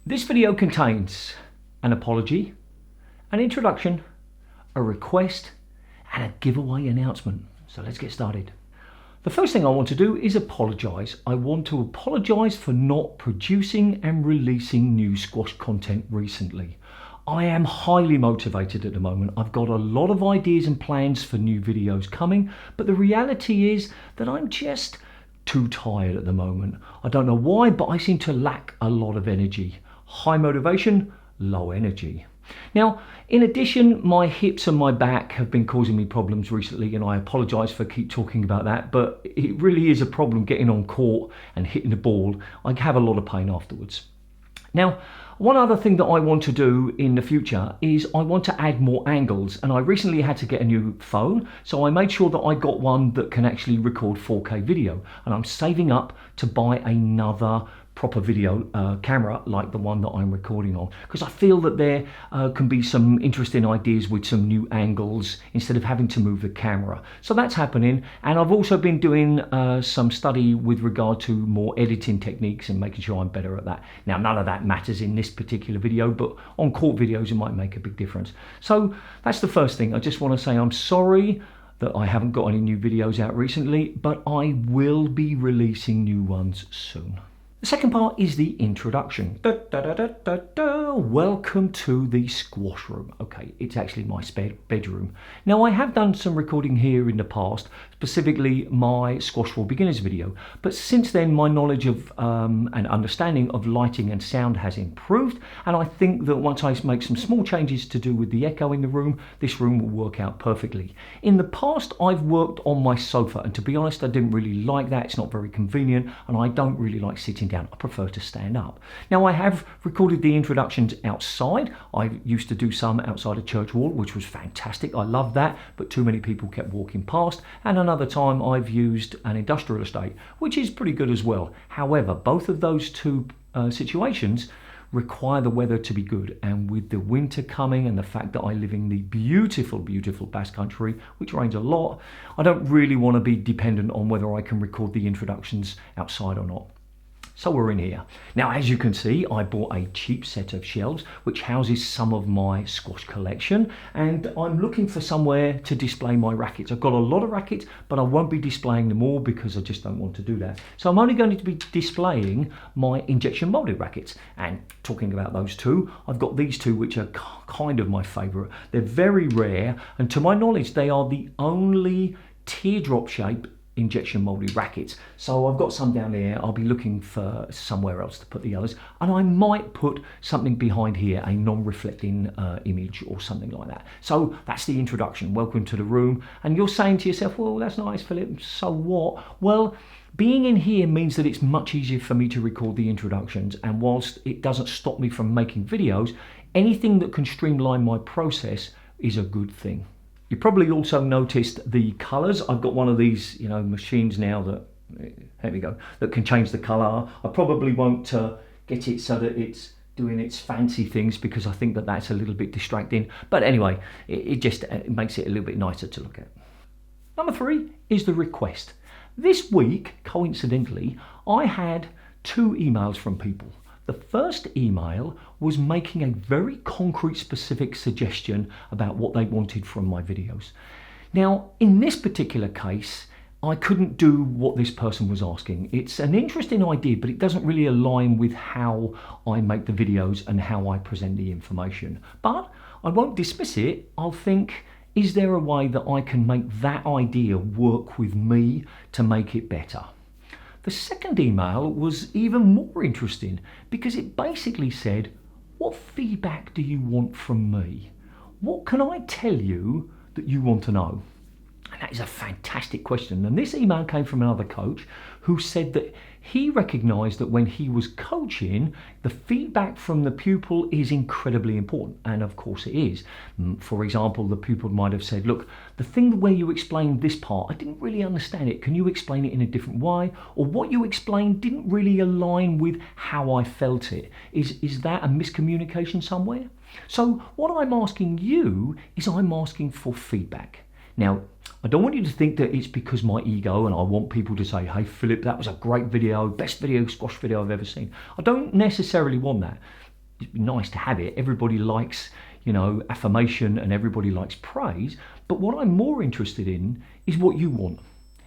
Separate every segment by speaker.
Speaker 1: This video contains an apology, an introduction, a request, and a giveaway announcement. So let's get started. The first thing I want to do is apologise. I want to apologise for not producing and releasing new squash content recently. I am highly motivated at the moment. I've got a lot of ideas and plans for new videos coming, but the reality is that I'm just too tired at the moment. I don't know why, but I seem to lack a lot of energy. High motivation, low energy. Now, in addition, my hips and my back have been causing me problems recently, and I apologise for keep talking about that, but it really is a problem getting on court and hitting the ball. I have a lot of pain afterwards. Now, one other thing that I want to do in the future is I want to add more angles, and I recently had to get a new phone, so I made sure that I got one that can actually record 4K video, and I'm saving up to buy another proper video camera like the one that I'm recording on, because I feel that there can be some interesting ideas with some new angles instead of having to move the camera. So that's happening, and I've also been doing some study with regard to more editing techniques and making sure I'm better at that. Now, none of that matters in this particular video, but on court videos it might make a big difference. So that's the first thing. I just want to say I'm sorry that I haven't got any new videos out recently, but I will be releasing new ones soon. The second part is the introduction. Welcome to the squash room. Okay, it's actually my spare bedroom. Now, I have done some recording here in the past, specifically my Squash for Beginners video, but since then my knowledge of and understanding of lighting and sound has improved, and I think that once I make some small changes to do with the echo in the room, this room will work out perfectly. In the past, I've worked on my sofa, and to be honest, I didn't really like that. It's not very convenient, and I don't really like sitting down. I prefer to stand up. Now, I have recorded the introductions outside. I used to do some outside a church wall, which was fantastic. I loved that, but too many people kept walking past. And another time I've used an industrial estate, which is pretty good as well. However, both of those two situations require the weather to be good, and with the winter coming and the fact that I live in the beautiful Basque Country, which rains a lot, I don't really want to be dependent on whether I can record the introductions outside or not. So we're in here. Now, as you can see, I bought a cheap set of shelves which houses some of my squash collection, and I'm looking for somewhere to display my rackets. I've got a lot of rackets, but I won't be displaying them all because I just don't want to do that. So I'm only going to be displaying my injection molded rackets. And talking about those two, I've got these two which are kind of my favorite. They're very rare, and to my knowledge, they are the only teardrop shape injection molded rackets. So I've got some down there. I'll be looking for somewhere else to put the others, and I might put something behind here, a non-reflecting image or something like that. So that's the introduction. Welcome to the room. And you're saying to yourself, well, that's nice, Philip, so what? Well, being in here means that it's much easier for me to record the introductions, and whilst it doesn't stop me from making videos, anything that can streamline my process is a good thing. You probably also noticed the colours. I've got one of these, machines now that, here we go, that can change the colour. I probably won't get it so that it's doing its fancy things because I think that that's a little bit distracting. But anyway, it just makes it a little bit nicer to look at. Number 3 is the request. This week, coincidentally, I had 2 emails from people. The first email was making a very concrete, specific suggestion about what they wanted from my videos. Now, in this particular case, I couldn't do what this person was asking. It's an interesting idea, but it doesn't really align with how I make the videos and how I present the information. But I won't dismiss it. I'll think, is there a way that I can make that idea work with me to make it better? The second email was even more interesting because it basically said, what feedback do you want from me? What can I tell you that you want to know? And that is a fantastic question. And this email came from another coach who said that he recognised that when he was coaching, the feedback from the pupil is incredibly important. And of course it is. For example, the pupil might have said, look, the thing where you explained this part, I didn't really understand it. Can you explain it in a different way? Or what you explained didn't really align with how I felt it. Is that a miscommunication somewhere? So what I'm asking you is I'm asking for feedback. Now, I don't want you to think that it's because my ego and I want people to say, hey Philip, that was a great video, best video, squash video I've ever seen. I don't necessarily want that. nice to have it. Everybody likes, affirmation, and everybody likes praise. But what I'm more interested in is what you want.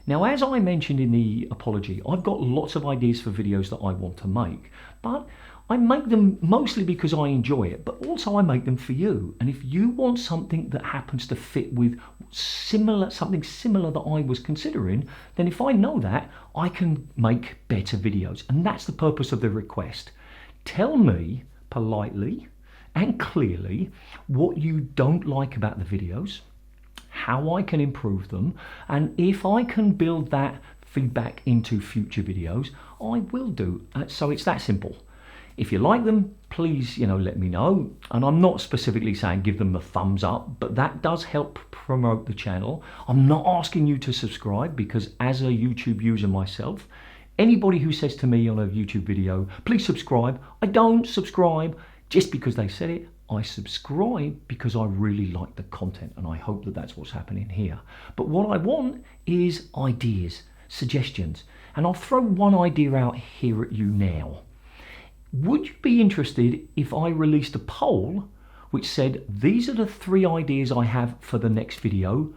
Speaker 1: Now, as I mentioned in the apology, I've got lots of ideas for videos that I want to make, but I make them mostly because I enjoy it, but also I make them for you. And if you want something that happens to fit with something similar that I was considering, then if I know that, I can make better videos. And that's the purpose of the request. Tell me politely and clearly what you don't like about the videos, how I can improve them, and if I can build that feedback into future videos, I will do. So it's that simple. If you like them, please, let me know. And I'm not specifically saying give them a thumbs up, but that does help promote the channel. I'm not asking you to subscribe, because as a YouTube user myself, anybody who says to me on a YouTube video, please subscribe, I don't subscribe just because they said it. I subscribe because I really like the content, and I hope that that's what's happening here. But what I want is ideas, suggestions, and I'll throw one idea out here at you now. Would you be interested if I released a poll which said, these are the 3 ideas I have for the next video,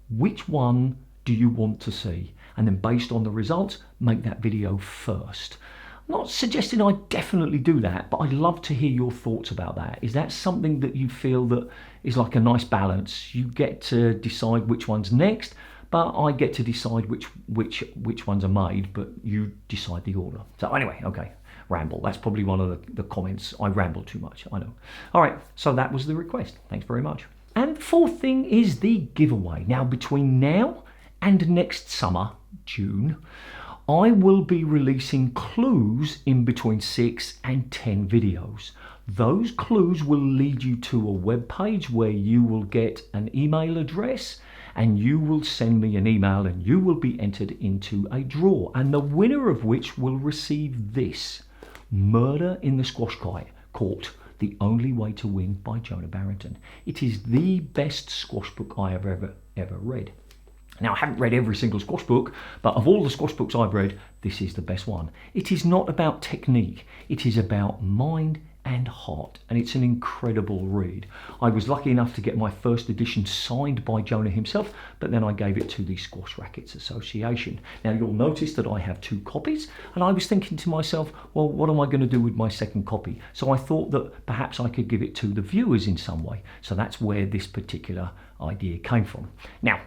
Speaker 1: which one do you want to see? And then based on the results, make that video first. I'm not suggesting I definitely do that, but I'd love to hear your thoughts about that. Is that something that you feel that is like a nice balance? You get to decide which one's next, but I get to decide which ones are made, but you decide the order. So anyway, okay, ramble. That's probably one of the comments. I ramble too much, I know. All right, so that was the request. Thanks very much. And 4th thing is the giveaway. Now, between now and next summer, June, I will be releasing clues in between 6 and 10 videos. Those clues will lead you to a web page where you will get an email address, and you will send me an email, and you will be entered into a draw, and the winner of which will receive this: Murder in the Squash Court, The Only Way to Win by Jonah Barrington. It is the best squash book I have ever read. Now, I haven't read every single squash book, but of all the squash books I've read, this is the best one. It is not about technique, it is about mind and heart, and it's an incredible read. I was lucky enough to get my first edition signed by Jonah himself, but then I gave it to the Squash Rackets Association. Now, you'll notice that I have 2 copies, and I was thinking to myself, well, what am I going to do with my second copy? So I thought that perhaps I could give it to the viewers in some way. So that's where this particular idea came from. Now,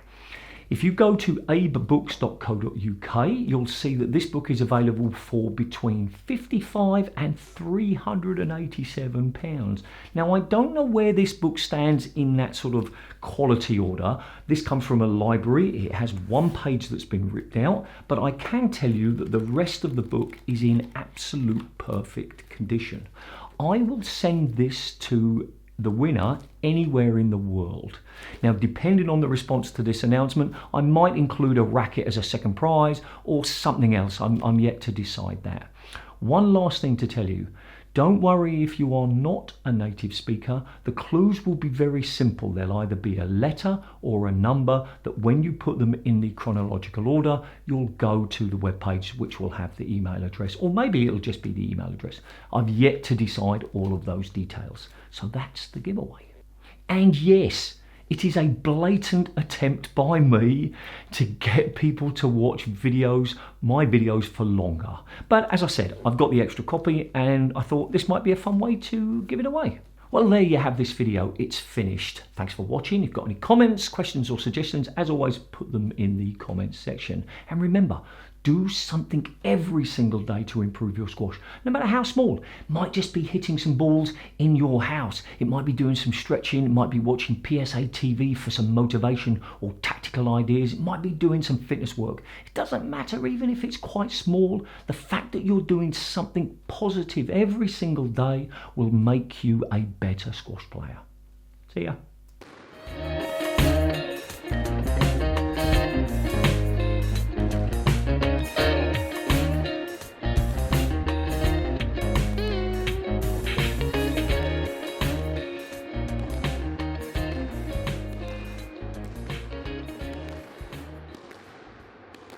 Speaker 1: if you go to abebooks.co.uk, you'll see that this book is available for between £55 and £387. Now, I don't know where this book stands in that sort of quality order. This comes from a library. It has 1 page that's been ripped out, but I can tell you that the rest of the book is in absolute perfect condition. I will send this to the winner anywhere in the world. Now, depending on the response to this announcement, I might include a racket as a second prize or something else. I'm yet to decide that. One last thing to tell you. Don't worry if you are not a native speaker. The clues will be very simple. They'll either be a letter or a number that when you put them in the chronological order, you'll go to the webpage which will have the email address, or maybe it'll just be the email address. I've yet to decide all of those details. So that's the giveaway. And yes, it is a blatant attempt by me to get people to watch my videos for longer. But as I said, I've got the extra copy and I thought this might be a fun way to give it away. Well, there you have this video. It's finished. Thanks for watching. If you've got any comments, questions or suggestions, as always, put them in the comments section. And remember, do something every single day to improve your squash, no matter how small. It might just be hitting some balls in your house. It might be doing some stretching. It might be watching PSA TV for some motivation or tactical ideas. It might be doing some fitness work. It doesn't matter even if it's quite small. The fact that you're doing something positive every single day will make you a better squash player. See ya.